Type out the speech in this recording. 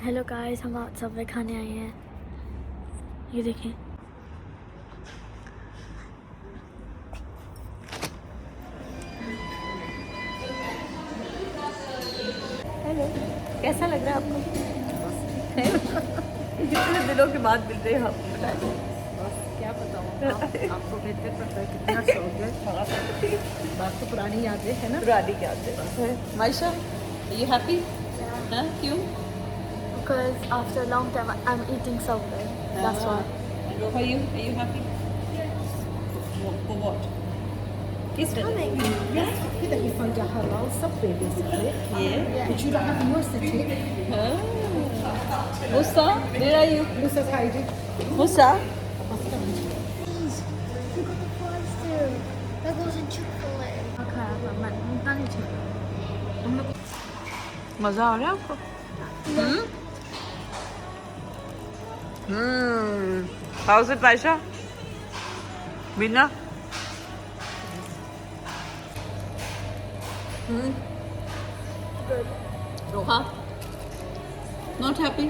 Hello guys, हम आज Subway खाने आए हैं। ये देखें। हेलो, कैसा लग रहा है आपको? कितने दिनों के बाद मिल रहे हैं आप, बताइए। बस क्या बताऊँ आपको बेहतर पता है कितना शौक है। बात तो पुरानी यादें है ना। पुरानी यादें। Maysha, you happy? हाँ, क्यों? Because after a long time I'm eating Subway. That's why. And Roha, are you happy? For what? It's coming. Yes, happy that you found a halal Subway basically. Yeah. But you don't have in your city. Musa, where are you? Mrs. Heidi. Musa? That goes in Chick-fil-A. मजा आ रहा है आपको? How's it, Maisha? Bina? Good. Roha? Not happy?